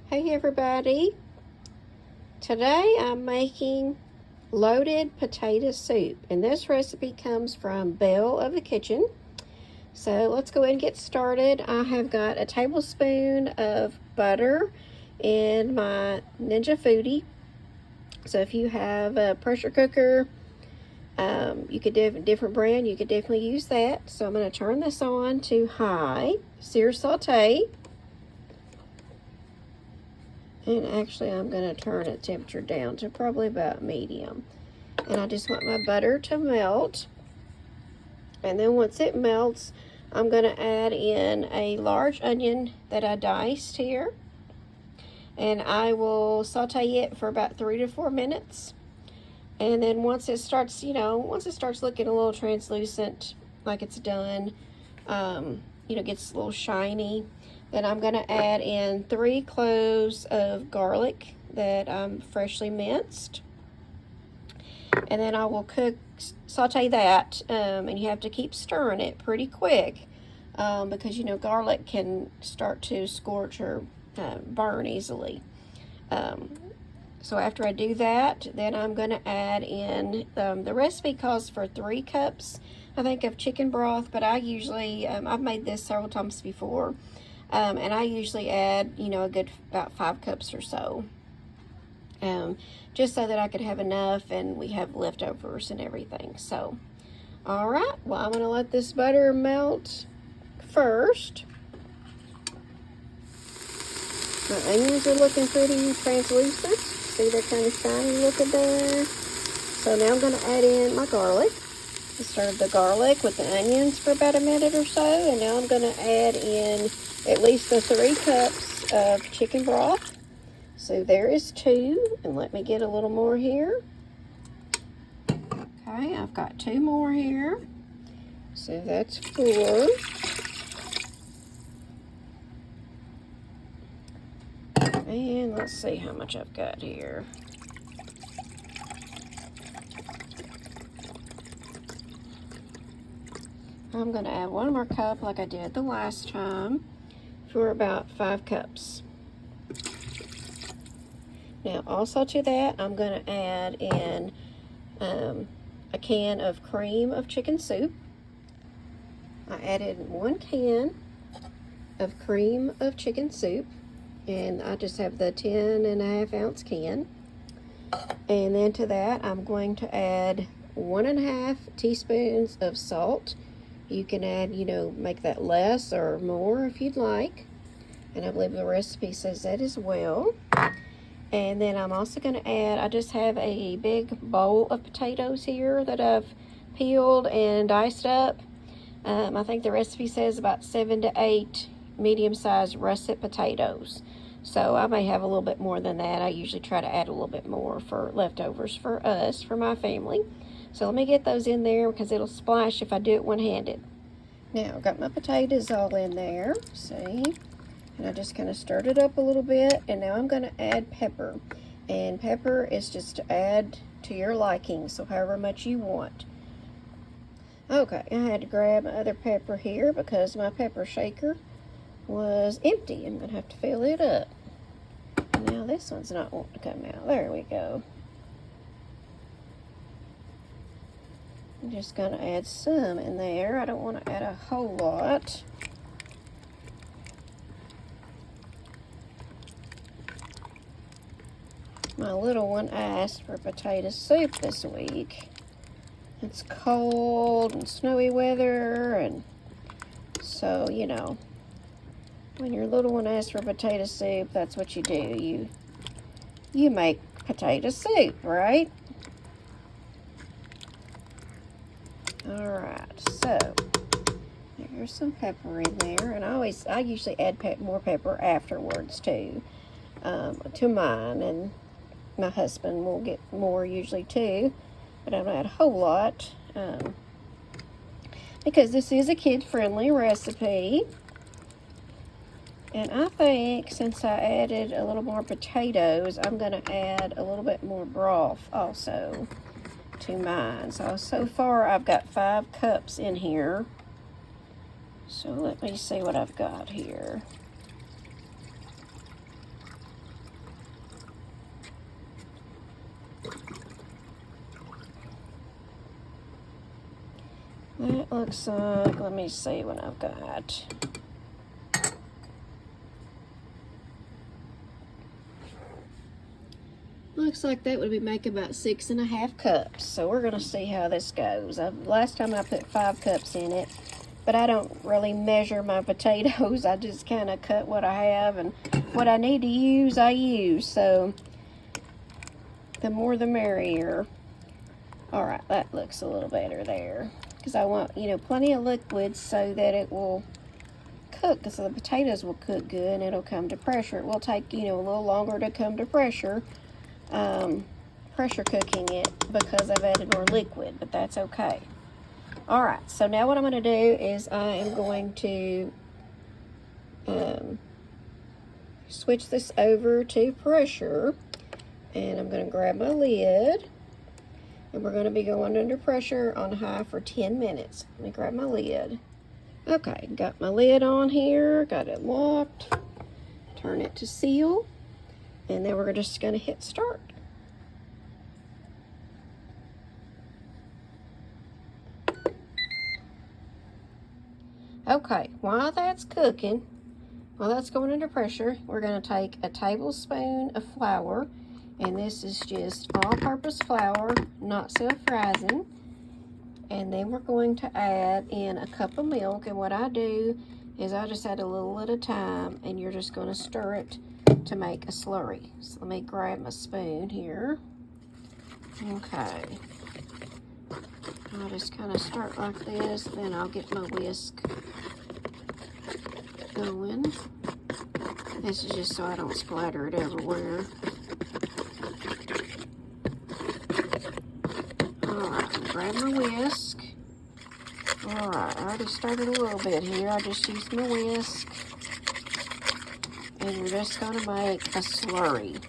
Hey everybody, today I'm making loaded potato soup, and this recipe comes from Belle of the Kitchen. So let's go ahead and get started. I have got a tablespoon of butter in my Ninja Foodi. So if you have a pressure cooker, you could different brand, you could definitely use that. So I'm going to turn this on to high, sear saute. And actually, I'm going to turn the temperature down to probably about medium. And I just want my butter to melt. And then once it melts, I'm going to add in a large onion that I diced here. And I will saute it for about 3 to 4 minutes. And then once it starts, once it starts looking a little translucent, like it's done, gets a little shiny, then I'm going to add in 3 cloves of garlic that I'm freshly minced. And then I will saute that, and you have to keep stirring it pretty quick because, garlic can start to scorch or burn easily. So after I do that, then I'm going to add in, the recipe calls for 3 cups, I think, of chicken broth, but I usually, I've made this several times before. And I usually add, a good about 5 cups or so, just so that I could have enough and we have leftovers and everything. So, all right, well, I'm going to let this butter melt first. My onions are looking pretty translucent. See, they're kind of shiny looking there. So now I'm going to add in my garlic. I stirred the garlic with the onions for about a minute or so, and now I'm going to add in at least the 3 cups of chicken broth. So there is 2, and let me get a little more here. Okay, I've got 2 more here. So that's 4. And let's see how much I've got here. I'm going to add 1 more cup like I did the last time for about 5 cups. Now also to that, I'm going to add in a can of cream of chicken soup. I added 1 can of cream of chicken soup, and I just have the 10.5 ounce can. And then to that, I'm going to add 1.5 teaspoons of salt. You can add, make that less or more if you'd like. And I believe the recipe says that as well. And then I'm also going to add, I just have a big bowl of potatoes here that I've peeled and diced up. I think the recipe says about 7 to 8 medium-sized russet potatoes. So I may have a little bit more than that. I usually try to add a little bit more for leftovers for us, for my family. So let me get those in there because it'll splash if I do it one-handed. Now I've got my potatoes all in there, see? And I just kind of stirred it up a little bit, and now I'm going to add pepper. And pepper is just to add to your liking, so however much you want. Okay, I had to grab my other pepper here because my pepper shaker was empty. I'm going to have to fill it up. Now this one's not wanting to come out. There we go. I'm just going to add some in there. I don't want to add a whole lot. My little one asked for potato soup this week. It's cold and snowy weather, and so, when your little one asks for potato soup, that's what you do. You make potato soup, right? Alright, so there's some pepper in there, and I usually add more pepper afterwards too, to mine, and my husband will get more usually too, but I don't add a whole lot because this is a kid-friendly recipe. And I think since I added a little more potatoes, I'm going to add a little bit more broth also to mine. So far I've got 5 cups in here. So let me see what I've got here. looks like, let me see what I've got. Looks like that would be making about 6.5 cups. So we're gonna see how this goes. Last time I put 5 cups in it, but I don't really measure my potatoes. I just kind of cut what I have, and what I need to use, I use. So the more the merrier. All right, that looks a little better there. Because I want, you know, plenty of liquid so that it will cook. So the potatoes will cook good and it'll come to pressure. It will take, you know, a little longer to come to pressure. Pressure cooking it because I've added more liquid, but that's okay. All right, so now what I'm going to do is I am going to switch this over to pressure, and I'm going to grab my lid, and we're going to be going under pressure on high for 10 minutes. Let me grab my lid. Okay, got my lid on here, got it locked. Turn it to seal, and then we're just going to hit start. Okay, while that's cooking, while that's going under pressure, we're going to take a tablespoon of flour, and this is just all-purpose flour, not self-rising. And then we're going to add in a cup of milk, and what I do is I just add a little at a time, and you're just going to stir it to make a slurry. So let me grab my spoon here. Okay. I'll just kind of start like this, then I'll get my whisk going. This is just so I don't splatter it everywhere. Alright, grab my whisk. Alright, I already started a little bit here. I just used my whisk. And we're just going to make a slurry.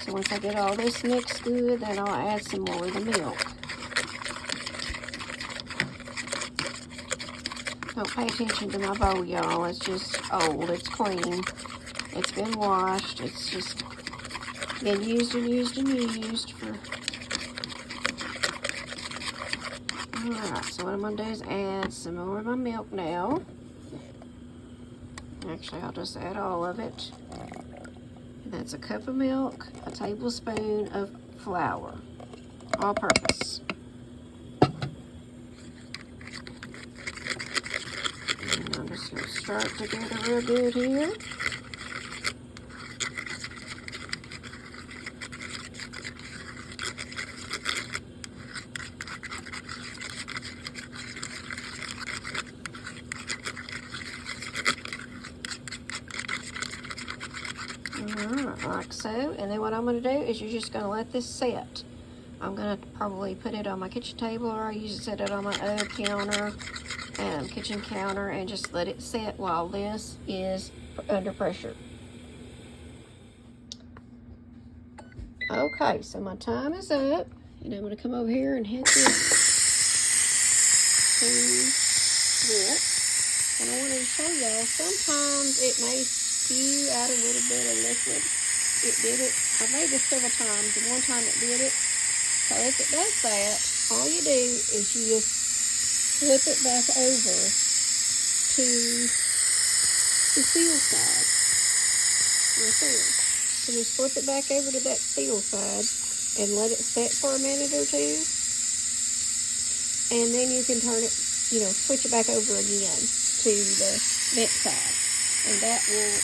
So once I get all this mixed good, then I'll add some more of the milk. Don't pay attention to my bowl, y'all. It's just old. It's clean. It's been washed. It's just been used and used and used for... Alright, so what I'm going to do is add some more of my milk now. Actually, I'll just add all of it. And that's a cup of milk, a tablespoon of flour, all purpose. And I'm just going to stir it together real good here. Like so, and then what I'm going to do is you're just going to let this set. I'm going to probably put it on my kitchen table, or I usually set it on my other counter, kitchen counter, and just let it set while this is under pressure. Okay, so my time is up, and I'm going to come over here and hit this to this. And I wanted to show y'all, sometimes it may spew out a little bit of liquid. It did it. I made this several times, and one time it did it. So if it does that, all you do is you just flip it back over to the seal side, right there. So just flip it back over to that seal side and let it set for a minute or two. And then you can turn it, you know, switch it back over again to the vent side. And that will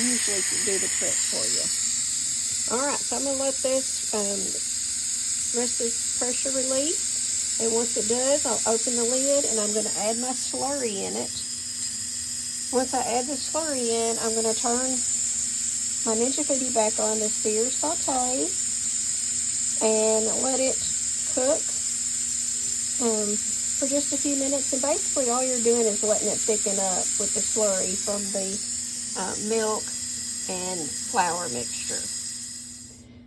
usually do the trick for you. Alright, so I'm going to let this rest this pressure release. And once it does, I'll open the lid and I'm going to add my slurry in it. Once I add the slurry in, I'm going to turn my Ninja Foodi back on the sear saute and let it cook for just a few minutes. And basically all you're doing is letting it thicken up with the slurry from the milk and flour mixture.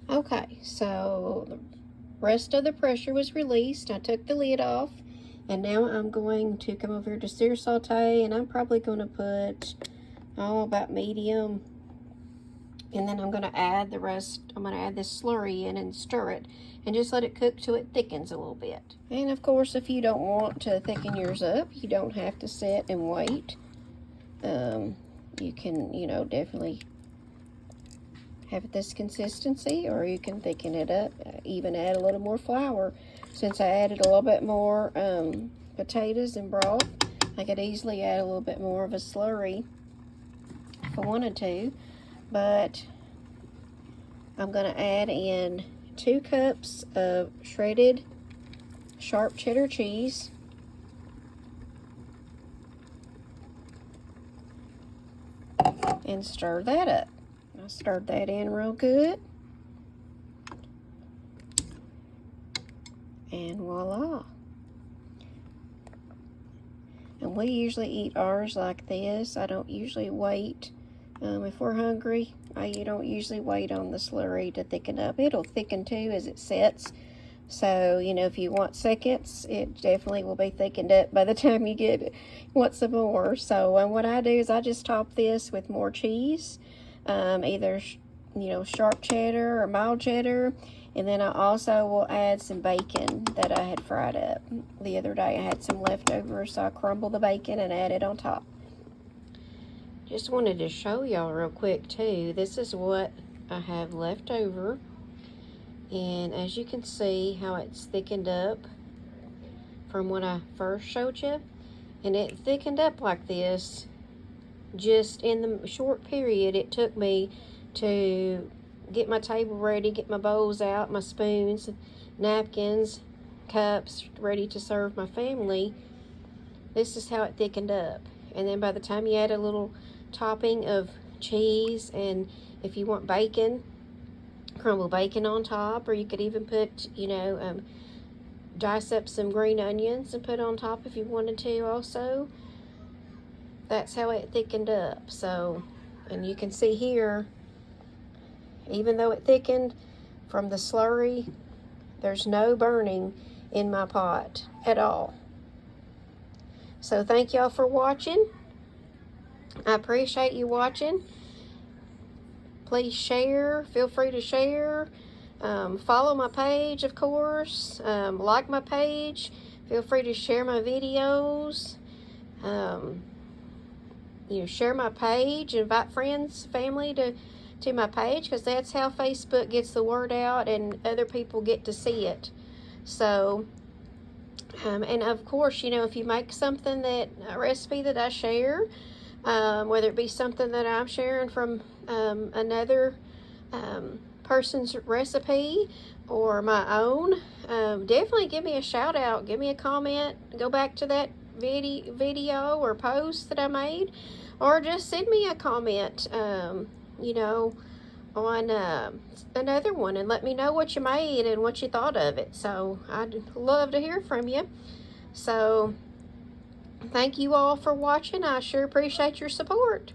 Okay, so the rest of the pressure was released. I took the lid off, and now I'm going to come over here to sear saute, and I'm probably going to put about medium And then I'm going to add the rest, I'm going to add this slurry in and stir it and just let it cook till it thickens a little bit. And of course, if you don't want to thicken yours up, you don't have to sit and wait. You can, you know, definitely have this consistency, or you can thicken it up, even add a little more flour. Since I added a little bit more potatoes and broth, I could easily add a little bit more of a slurry if I wanted to. But I'm going to add in 2 cups of shredded sharp cheddar cheese. And stir that up. I stirred that in real good. And voila. And we usually eat ours like this. I don't usually wait. If we're hungry, you don't usually wait on the slurry to thicken up. It'll thicken too as it sets. So, you know, if you want seconds, it definitely will be thickened up by the time you want some more. So, and what I do is I just top this with more cheese, either, you know, sharp cheddar or mild cheddar. And then I also will add some bacon that I had fried up. The other day I had some leftovers, so I crumbled the bacon and add it on top. Just wanted to show y'all real quick too. This is what I have left over. And as you can see how it's thickened up from what I first showed you. And it thickened up like this just in the short period it took me to get my table ready, get my bowls out, my spoons, napkins, cups ready to serve my family. This is how it thickened up. And then by the time you add a little topping of cheese, and if you want bacon, crumble bacon on top, or you could even put, you know, dice up some green onions and put on top if you wanted to also. That's how it thickened up. So, and you can see here, even though it thickened from the slurry, there's no burning in my pot at all. So thank y'all for watching. I appreciate you watching. Please share. Feel free to share. Follow my page, of course. Like my page. Feel free to share my videos. You know, share my page. Invite friends, family to my page, because that's how Facebook gets the word out and other people get to see it. So, and of course, you know, if you make something that, a recipe that I share, whether it be something that I'm sharing from another person's recipe or my own, definitely give me a shout out, give me a comment, go back to that video or post that I made, or just send me a comment, you know, on another one, and let me know what you made and what you thought of it. So I'd love to hear from you. So thank you all for watching. I sure appreciate your support.